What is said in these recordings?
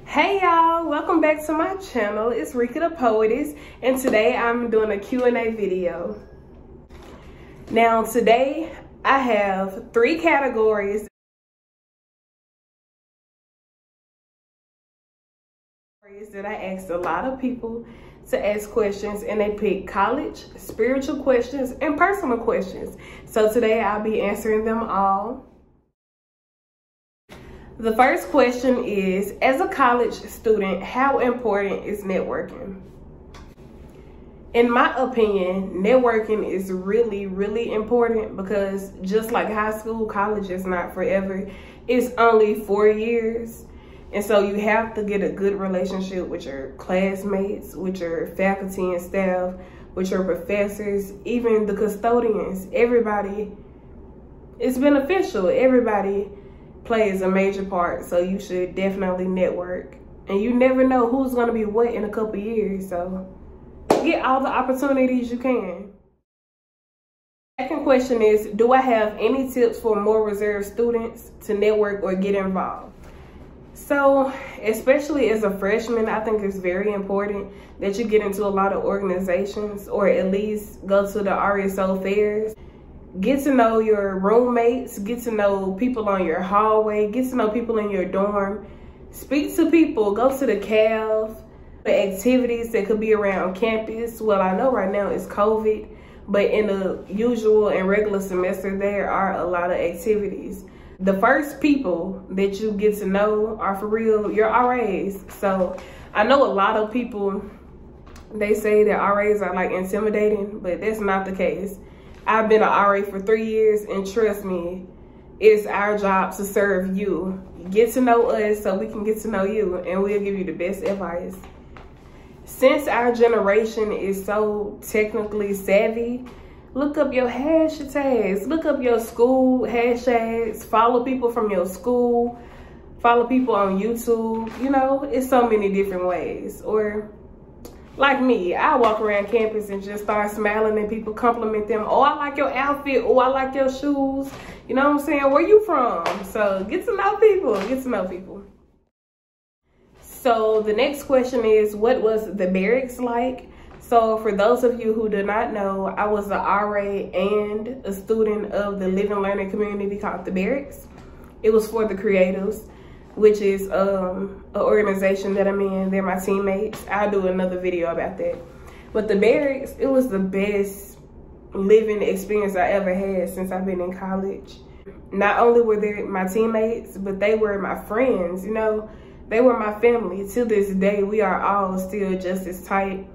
Hey y'all, welcome back to my channel. It's Rika the Poetess, and today I'm doing a Q&A video. Now today I have 3 categories that I asked a lot of people to ask questions, and they picked college, spiritual questions, and personal questions. So today I'll be answering them all. The first question is, as a college student, how important is networking? In my opinion, networking is really important, because just like high school, college is not forever. It's only 4 years. And so you have to get a good relationship with your classmates, with your faculty and staff, with your professors, even the custodians. Everybody, it's beneficial. Everybody plays a major part, so you should definitely network. And you never know who's going to be what in a couple years, so get all the opportunities you can. Second question is, do I have any tips for more reserved students to network or get involved? So, especially as a freshman, I think it's very important that you get into a lot of organizations, or at least go to the RSO fairs. Get to know your roommates, get to know people on your hallway, get to know people in your dorm. Speak to people, go to the CAV, the activities that could be around campus. Well, I know right now it's COVID, but in the usual and regular semester, there are a lot of activities. The first people that you get to know are, for real, your RAs. So I know a lot of people, they say that RAs are like intimidating, but that's not the case. I've been an RA for 3 years, and trust me, it's our job to serve you. Get to know us so we can get to know you, and we'll give you the best advice. Since our generation is so technically savvy, look up your hashtags, look up your school hashtags, follow people from your school, follow people on YouTube. You know, it's so many different ways. Or like me, I walk around campus and just start smiling, and people compliment them. Oh, I like your outfit. Oh, I like your shoes. You know what I'm saying? Where you from? So get to know people, get to know people. So the next question is, what was the barracks like? So for those of you who do not know, I was an RA and a student of the living learning community called the Barracks. It was for the creatives, which is an organization that I'm in. They're my teammates. I'll do another video about that. But the Barracks, it was the best living experience I ever had since I've been in college. Not only were they my teammates, but they were my friends, you know. They were my family. To this day, we are all still just as tight.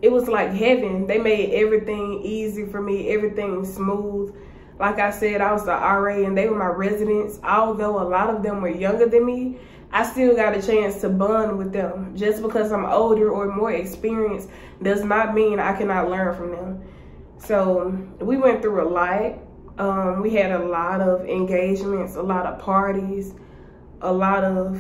It was like heaven. They made everything easy for me, everything smooth. Like I said, I was the RA and they were my residents. Although a lot of them were younger than me, I still got a chance to bond with them. Just because I'm older or more experienced does not mean I cannot learn from them. So we went through a lot. We had a lot of engagements, a lot of parties, a lot of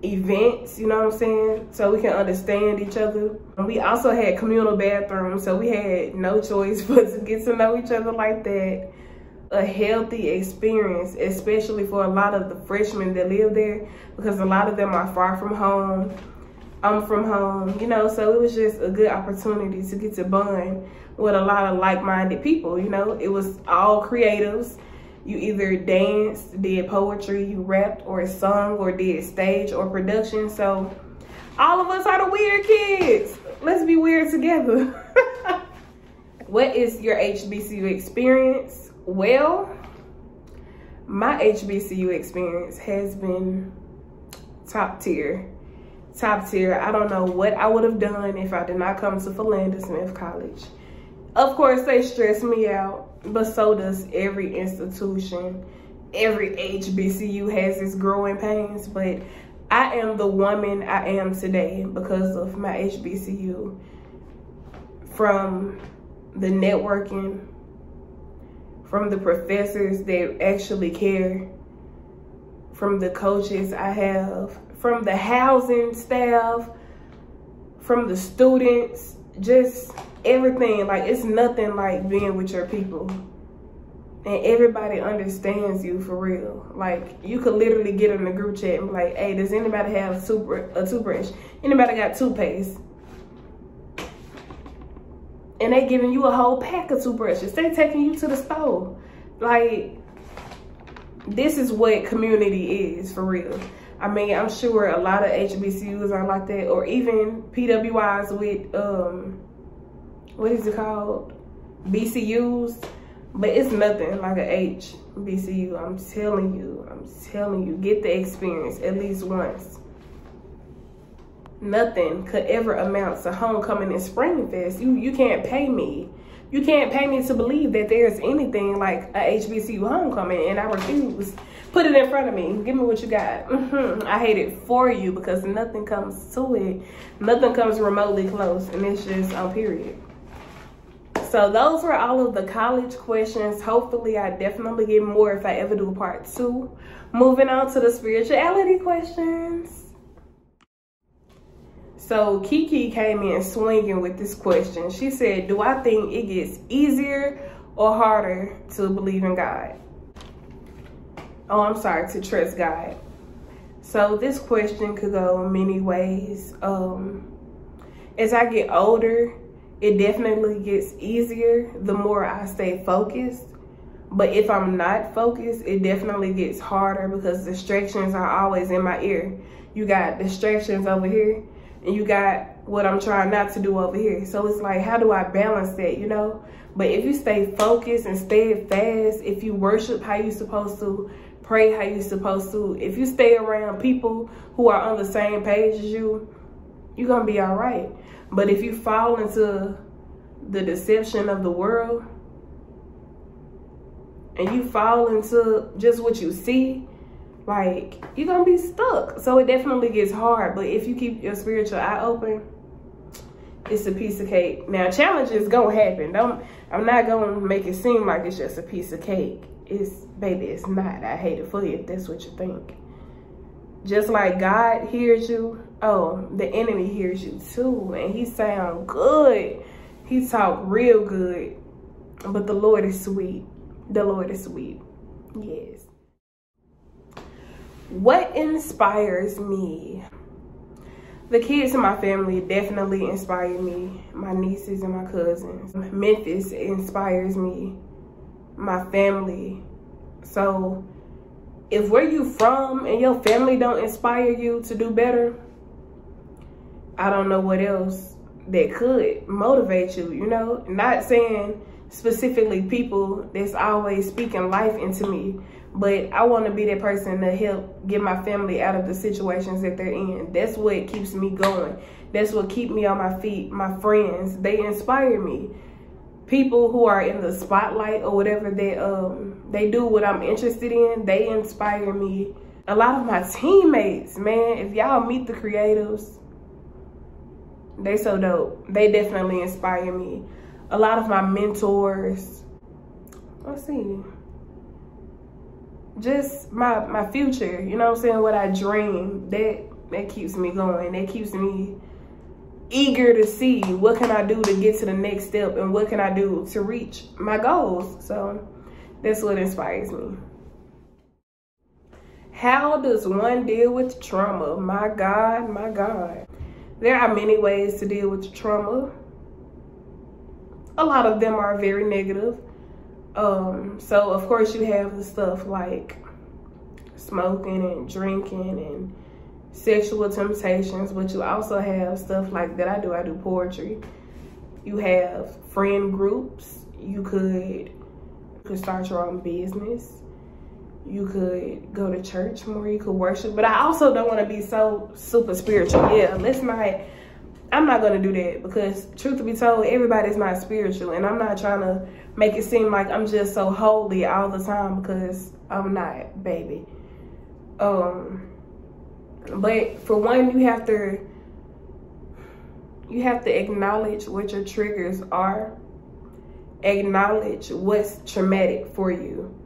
events, you know what I'm saying, so we can understand each other. And we also had communal bathrooms, so we had no choice but to get to know each other like that. A healthy experience, especially for a lot of the freshmen that live there, because a lot of them are far from home. I'm from home, you know, so it was just a good opportunity to get to bond with a lot of like-minded people, you know. It was all creatives. You either danced, did poetry, you rapped or sung or did stage or production. So all of us are the weird kids. Let's be weird together. What is your HBCU experience? Well, my HBCU experience has been top tier. Top tier. I don't know what I would have done if I did not come to Philander Smith College. Of course, they stress me out, but so does every institution. Every HBCU has its growing pains, but I am the woman I am today because of my HBCU. From the networking, from the professors that actually care, from the coaches I have, from the housing staff, from the students, just everything. Like, it's nothing like being with your people. and everybody understands you for real. Like, you could literally get in the group chat and be like, hey, does anybody have a toothbrush? Anybody got toothpaste? And they giving you a whole pack of toothbrushes. They taking you to the store. Like, this is what community is for real. I mean, I'm sure a lot of HBCUs are like that, or even PWIs with, what is it called? BCUs. But it's nothing like a HBCU. I'm telling you, get the experience at least once. Nothing could ever amount to homecoming and Spring Fest. You can't pay me. You can't pay me to believe that there's anything like a HBCU homecoming, and I refuse. Put it in front of me. Give me what you got. I hate it for you because nothing comes to it. Nothing comes remotely close, and it's just on period. So those were all of the college questions. Hopefully I definitely get more if I ever do part 2. Moving on to the spirituality questions. So Kiki came in swinging with this question. She said, do I think it gets easier or harder to believe in God? Oh, I'm sorry, to trust God. So this question could go many ways. As I get older, it definitely gets easier the more I stay focused. But if I'm not focused, it definitely gets harder because distractions are always in my ear. You got distractions over here, and you got what I'm trying not to do over here. So it's like, how do I balance that, you know? But if you stay focused and steadfast, if you worship how you're supposed to, pray how you're supposed to, if you stay around people who are on the same page as you, you're gonna be all right. But if you fall into the deception of the world and you fall into just what you see, like, you're gonna be stuck. So it definitely gets hard. But if you keep your spiritual eye open, it's a piece of cake. Now, challenges gonna happen. I'm not gonna make it seem like it's just a piece of cake. Baby, it's not. I hate it for you if that's what you think. Just like God hears you, oh, the enemy hears you too. And he sound good. He talk real good. But the Lord is sweet. The Lord is sweet. Yes. What inspires me? The kids in my family definitely inspire me. My nieces and my cousins. Memphis inspires me. My family. So if where you from and your family don't inspire you to do better, I don't know what else that could motivate you, you know? Not saying specifically people that's always speaking life into me, but I want to be that person to help get my family out of the situations that they're in. That's what keeps me going. That's what keeps me on my feet. My friends, they inspire me. People who are in the spotlight or whatever, they do what I'm interested in, they inspire me. A lot of my teammates, man, if y'all meet the creatives, they so dope. They definitely inspire me. A lot of my mentors, let's see, just my future, you know what I'm saying, what I dream, that keeps me going. That keeps me eager to see what can I do to get to the next step and what can I do to reach my goals. So that's what inspires me. How does one deal with trauma? My God, my God. There are many ways to deal with trauma. A lot of them are very negative. So of course you have the stuff like smoking and drinking and sexual temptations, but you also have stuff like that I do poetry. You have friend groups. You could start your own business. You could go to church more, you could worship. But I also don't want to be so super spiritual. Yeah, I'm not going to do that because truth to be told, everybody's not spiritual. And I'm not trying to make it seem like I'm just so holy all the time because I'm not, baby. But for one, you have to acknowledge what your triggers are. Acknowledge what's traumatic for you.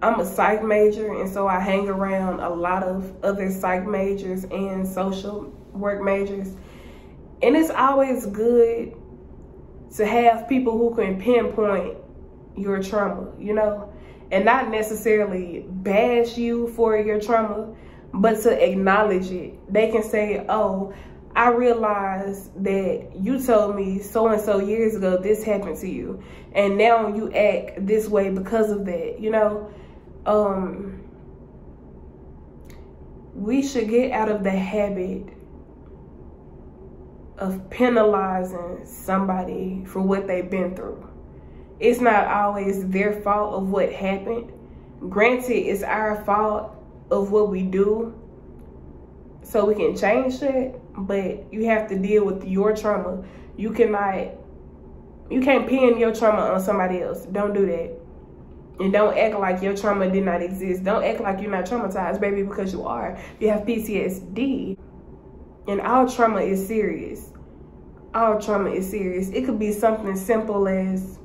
I'm a psych major, and so I hang around a lot of other psych majors and social work majors. And it's always good to have people who can pinpoint your trauma, you know, and not necessarily bash you for your trauma, but to acknowledge it. They can say, oh, I realized that you told me so-and-so years ago this happened to you, and now you act this way because of that, you know. We should get out of the habit of penalizing somebody for what they've been through. It's not always their fault of what happened. Granted, it's our fault of what we do, so we can change that, but you have to deal with your trauma. You can't pin your trauma on somebody else. Don't do that. And don't act like your trauma did not exist. Don't act like you're not traumatized, baby, because you are. You have PTSD. And all trauma is serious. All trauma is serious. It could be something simple as,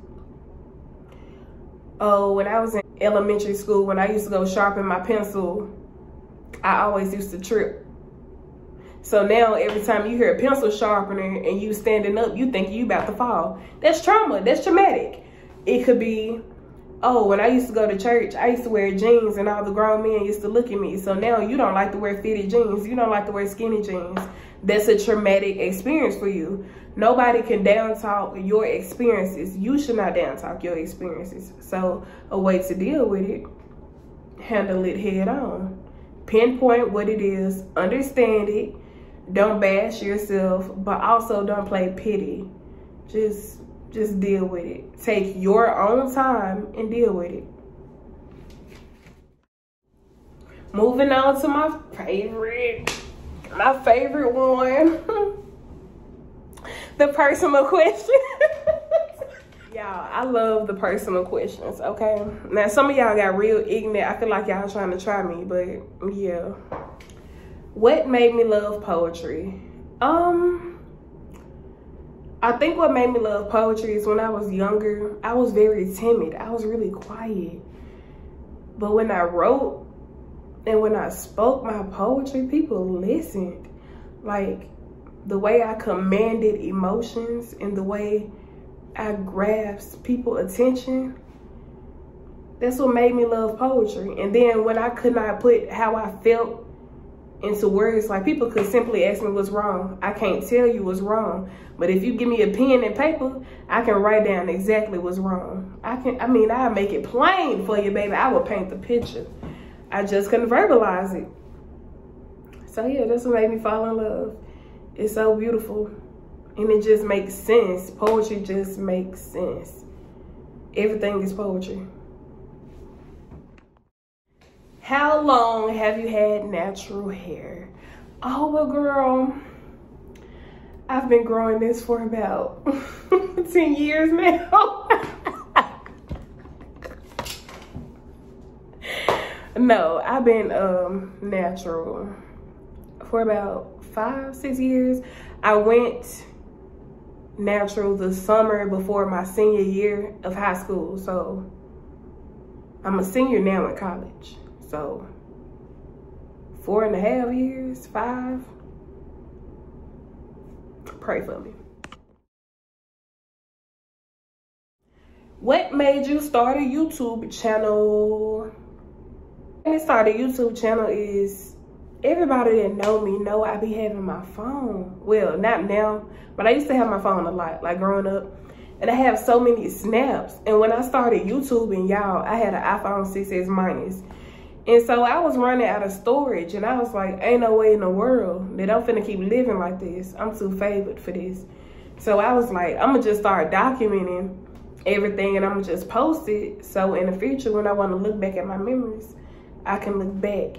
oh, when I was in elementary school, when I used to go sharpen my pencil, I always used to trip. So now every time you hear a pencil sharpener and you standing up, you think you about to fall. That's trauma. That's traumatic. It could be, oh, when I used to go to church, I used to wear jeans and all the grown men used to look at me. So now you don't like to wear fitted jeans. You don't like to wear skinny jeans. That's a traumatic experience for you. Nobody can down talk your experiences. You should not down talk your experiences. So a way to deal with it, handle it head on. Pinpoint what it is, understand it. Don't bash yourself, but also don't play pity. Just deal with it. Take your own time and deal with it. Moving on to my favorite one. The personal question. Y'all, I love the personal questions, okay? Now, some of y'all got real ignorant. I feel like y'all trying to try me, but yeah. What made me love poetry? I think what made me love poetry is when I was younger, I was very timid. I was really quiet. But when I wrote and when I spoke my poetry, people listened. Like, the way I commanded emotions and the way I grasped people's attention, that's what made me love poetry. And then when I could not put how I felt into words, like people could simply ask me what's wrong. I can't tell you what's wrong, but if you give me a pen and paper, I can write down exactly what's wrong. I'll make it plain for you, baby. I will paint the picture. I just couldn't verbalize it. So yeah, that's what made me fall in love. It's so beautiful. And it just makes sense. Poetry just makes sense. Everything is poetry. How long have you had natural hair? Oh, well, girl, I've been growing this for about 10 years now. No, I've been natural for about 5-6 years. I went natural the summer before my senior year of high school. So I'm a senior now in college. So 4.5 years, 5. Pray for me. What made you start a YouTube channel? When I started a YouTube channel is, everybody that know me know I be having my phone. Well, not now, but I used to have my phone a lot, like growing up. And I have so many snaps. And when I started YouTubing, y'all, I had an iPhone 6s Minus. And so I was running out of storage, and I was like, ain't no way in the world that I'm finna keep living like this. I'm too favored for this. So I was like, I'm gonna just start documenting everything, and I'm gonna just post it. So in the future, when I wanna look back at my memories, I can look back.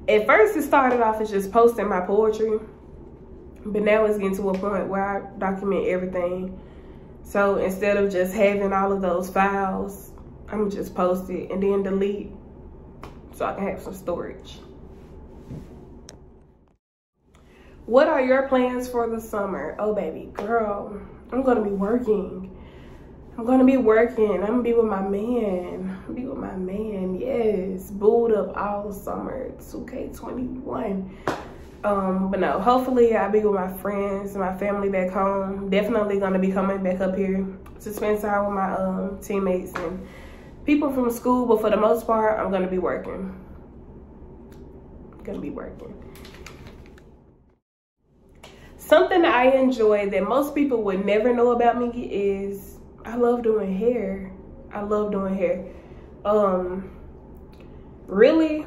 At first, it started off as just posting my poetry, but now it's getting to a point where I document everything. So instead of just having all of those files, I'm gonna just post it and then delete, so I can have some storage. What are your plans for the summer? Oh, baby girl, I'm gonna be working. I'm gonna be with my man. Yes, booed up all summer, 2K21. But no, hopefully I'll be with my friends and my family back home. Definitely gonna be coming back up here to spend time with my teammates and people from school, but for the most part, I'm gonna be working. Something I enjoy that most people would never know about me is I love doing hair. I love doing hair. Really,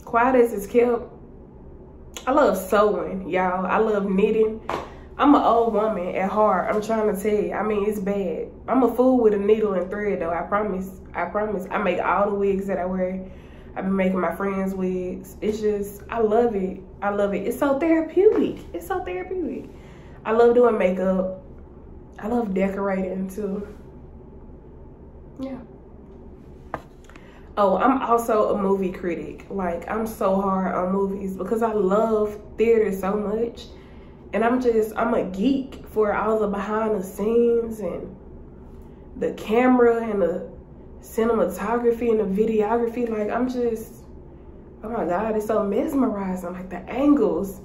quiet as it's kept, I love sewing, y'all. I love knitting. I'm an old woman at heart. I'm trying to tell you. I mean, it's bad. I'm a fool with a needle and thread, though. I promise. I make all the wigs that I wear. I've been making my friends' wigs. It's just, I love it. I love it. It's so therapeutic. It's so therapeutic. I love doing makeup. I love decorating, too. Yeah. Oh, I'm also a movie critic. Like, I'm so hard on movies because I love theater so much. And I'm a geek for all the behind the scenes and the camera and the cinematography and the videography. Like, I'm just, oh my God, it's so mesmerizing. Like, the angles.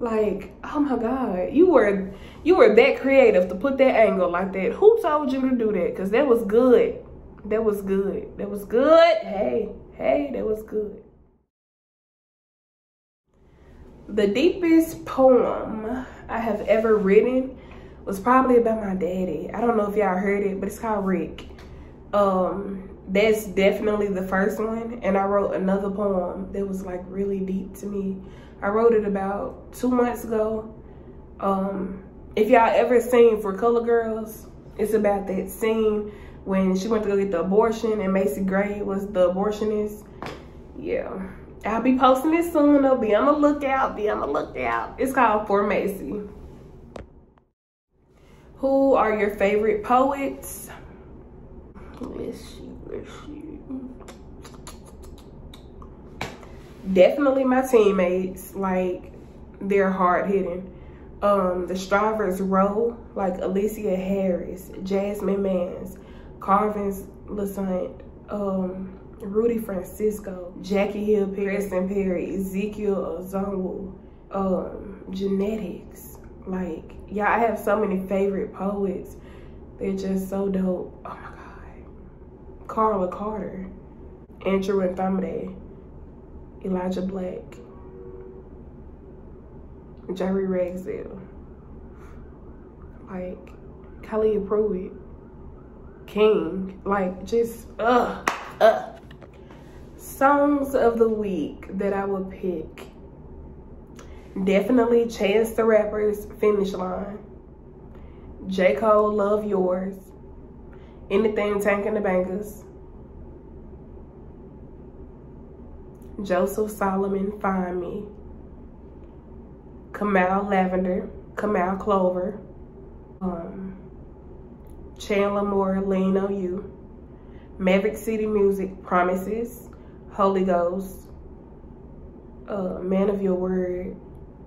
Like, oh my God, you were that creative to put that angle like that. Who told you to do that? Because that was good. That was good. That was good. Hey, that was good. The deepest poem I have ever written was probably about my daddy. I don't know if y'all heard it, but it's called Rick. That's definitely the first one. And I wrote another poem that was like really deep to me. I wrote it about 2 months ago. If y'all ever seen For Color Girls, it's about that scene when she went to go get the abortion and Macy Gray was the abortionist. Yeah. I'll be posting it soon, though. Be on the lookout. It's called For Macy. Who are your favorite poets? Let's see. Definitely my teammates. Like, they're hard-hitting. The Stravers Row, like Alicia Harris, Jasmine Mans, Carvin's Lassant, Rudy Francisco, Jackie Hill, Preston Perry, Ezekiel Ozonwu, Genetics. Like, yeah, I have so many favorite poets. They're just so dope. Oh my God. Carla Carter, Andrew Anthony, Elijah Black, Jerry Rexdale, like Kalia Pruitt, King, like just songs of the week that I would pick. Definitely Chance the Rapper's Finish Line, J. Cole, Love Yours, Anything Tank and the Bangers, Joseph Solomon, Find Me, Kamal Lavender, Kamal Clover, Chandler Moore, Lean on You, Maverick City Music, Promises, Holy Ghost, Man of Your Word.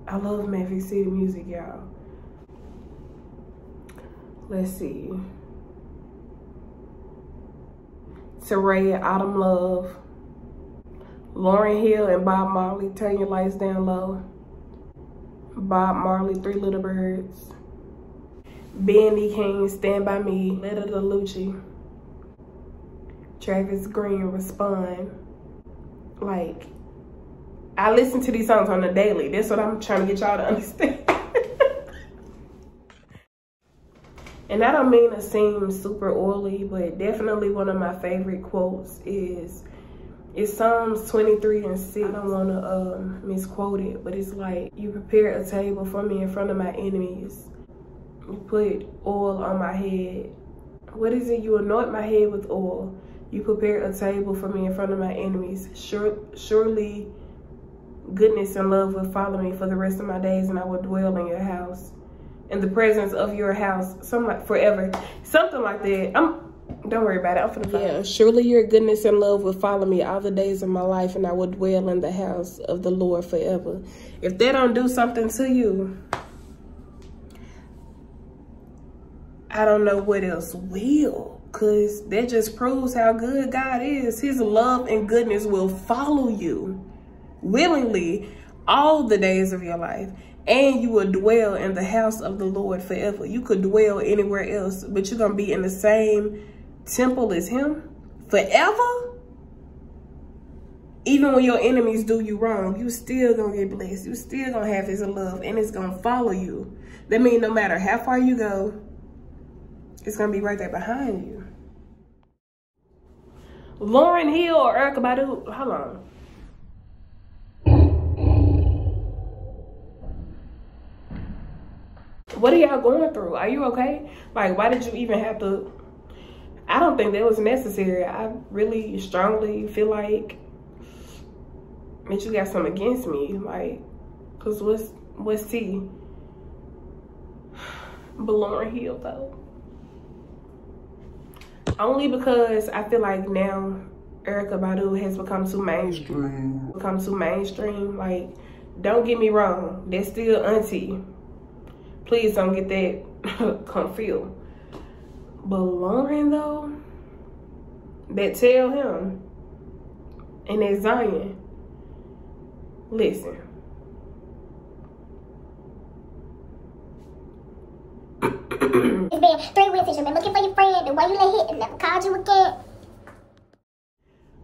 I love Maverick City Music, y'all. Let's see. Teraya, Autumn Love, Lauryn Hill and Bob Marley, Turn Your Lights Down Low, Bob Marley, Three Little Birds, B&E King, Stand By Me, Letta DeLucci, Travis Green, Respond. Like, I listen to these songs on the daily. That's what I'm trying to get y'all to understand. And I don't mean to seem super oily, but definitely one of my favorite quotes is Psalms 23:6. I don't want to misquote it, but it's like, you prepare a table for me in front of my enemies. You put oil on my head. What is it? You anoint my head with oil. You prepare a table for me in front of my enemies. Surely goodness and love will follow me for the rest of my days, and I will dwell in your house, in the presence of your house, something like forever, something like that. Don't worry about it. I'm finna find it. Surely your goodness and love will follow me all the days of my life, and I will dwell in the house of the Lord forever. If that don't do something to you, I don't know what else will, because that just proves how good God is. His love and goodness will follow you willingly all the days of your life, and you will dwell in the house of the Lord forever. You could dwell anywhere else, but you're gonna be in the same temple as him forever. Even when your enemies do you wrong, you still gonna get blessed. You still gonna have his love, and it's gonna follow you. That means no matter how far you go, it's gonna be right there behind you. Lauryn Hill or Erykah Badu? Hold on. What are y'all going through? Are you okay? Like, why did you even have to? I don't think that was necessary. I really strongly feel like that you got something against me. Like, cause what's tea? But Lauryn Hill though. Only because I feel like now Erykah Badu has become too mainstream. Like, don't get me wrong, that's still auntie. Please don't get that confused. But Lauryn though, that Tell Him and that Zion, listen. It's been 3 weeks since you've been looking for your friend, and why you let hit and never called you again.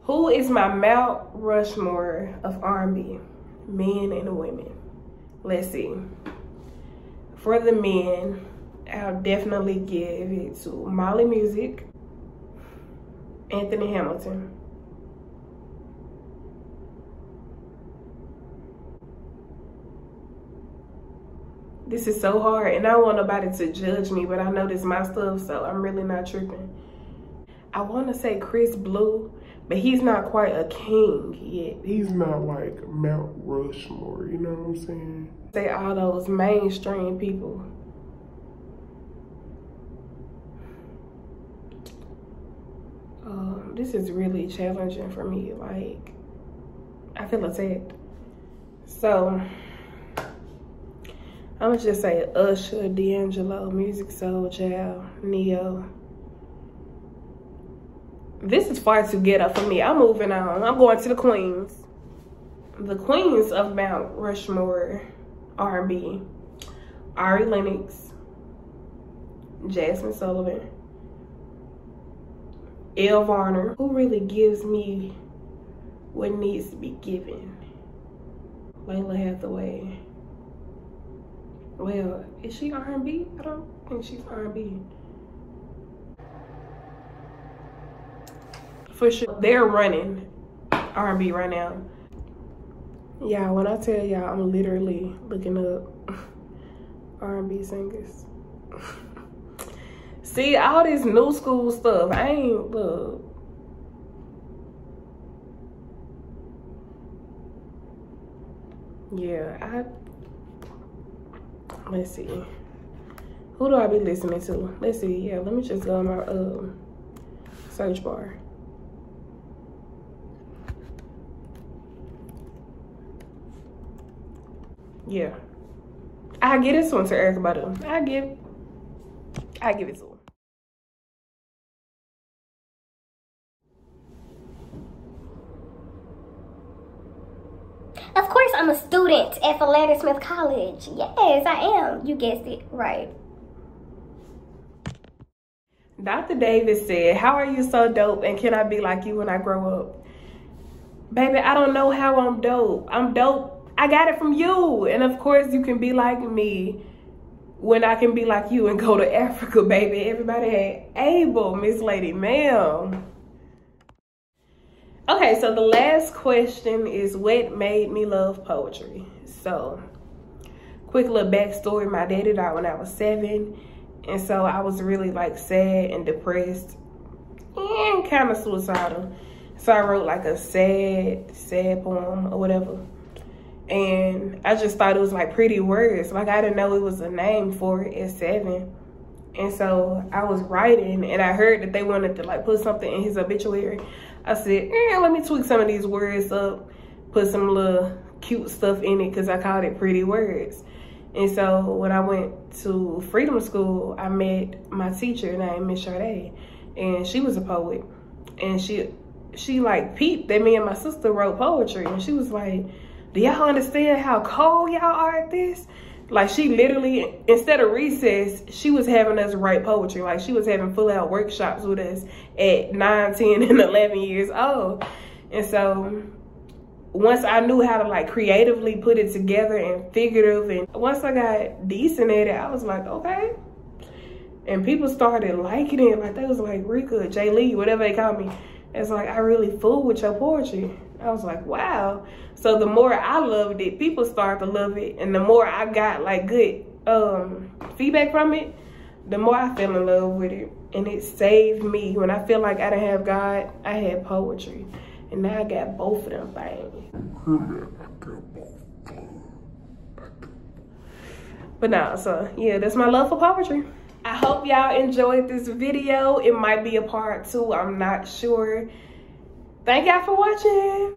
Who is my Mount Rushmore of R&B? Men and women. Let's see. For the men, I'll definitely give it to Mali Music, Anthony Hamilton. This is so hard, and I don't want nobody to judge me, but I know this is my stuff, so I'm really not tripping. I want to say Chris Blue, but he's not quite a king yet. He's not like Mount Rushmore, you know what I'm saying? Say all those mainstream people. This is really challenging for me. Like, I feel attacked. So, I'm gonna just say Usher, D'Angelo, Music Soul Child, Neo. This is far too ghetto for me. I'm moving on. I'm going to the queens. The queens of Mount Rushmore R&B. Ari Lennox, Jasmine Sullivan, Elle Varner, who really gives me what needs to be given. Layla Hathaway. Well, is she R&B? I don't think she's R&B. For sure, they're running R&B right now. Yeah, when I tell y'all, I'm literally looking up R&B singers. See, all this new school stuff, I ain't, look. Yeah, let's see. Who do I be listening to? Let's see, yeah, let me just go in my search bar. Yeah. I give this one to Erykah Badu. I give it to her. Of course, I'm a student at Philander Smith College. Yes, I am. You guessed it right. Dr. Davis said, "How are you so dope, and can I be like you when I grow up?" Baby, I don't know how I'm dope. I'm dope. I got it from you. And of course, you can be like me when I can be like you and go to Africa, baby. Everybody had Abel, Miss Lady, ma'am. Okay, so the last question is, what made me love poetry? So, quick little backstory. My daddy died when I was 7. And so I was really like sad and depressed and kind of suicidal. So I wrote like a sad poem or whatever. And I just thought it was like pretty words. Like, I didn't know it was a name for it at 7. And so I was writing, and I heard that they wanted to like put something in his obituary. I said, let me tweak some of these words up, put some little cute stuff in it, because I called it pretty words. And so when I went to Freedom School, I met my teacher named Miss Sade, and she was a poet. And she like peeped that me and my sister wrote poetry, and she was like, do y'all understand how cold y'all are at this? Like, she literally, instead of recess, she was having us write poetry. Like, she was having full out workshops with us at 9, 10, and 11 years old. And so once I knew how to like creatively put it together and figurative, and once I got decent at it, I was like, okay. And people started liking it. Like, they was like, Rika, J. Lee, whatever they call me. It's like, I really fool with your poetry. I was like, wow. So the more I loved it, people started to love it. And the more I got like good feedback from it, the more I fell in love with it. And it saved me. When I feel like I didn't have God, I had poetry. And now I got both of them things. But no, so yeah, that's my love for poetry. I hope y'all enjoyed this video. It might be a part 2, I'm not sure. Thank y'all for watching.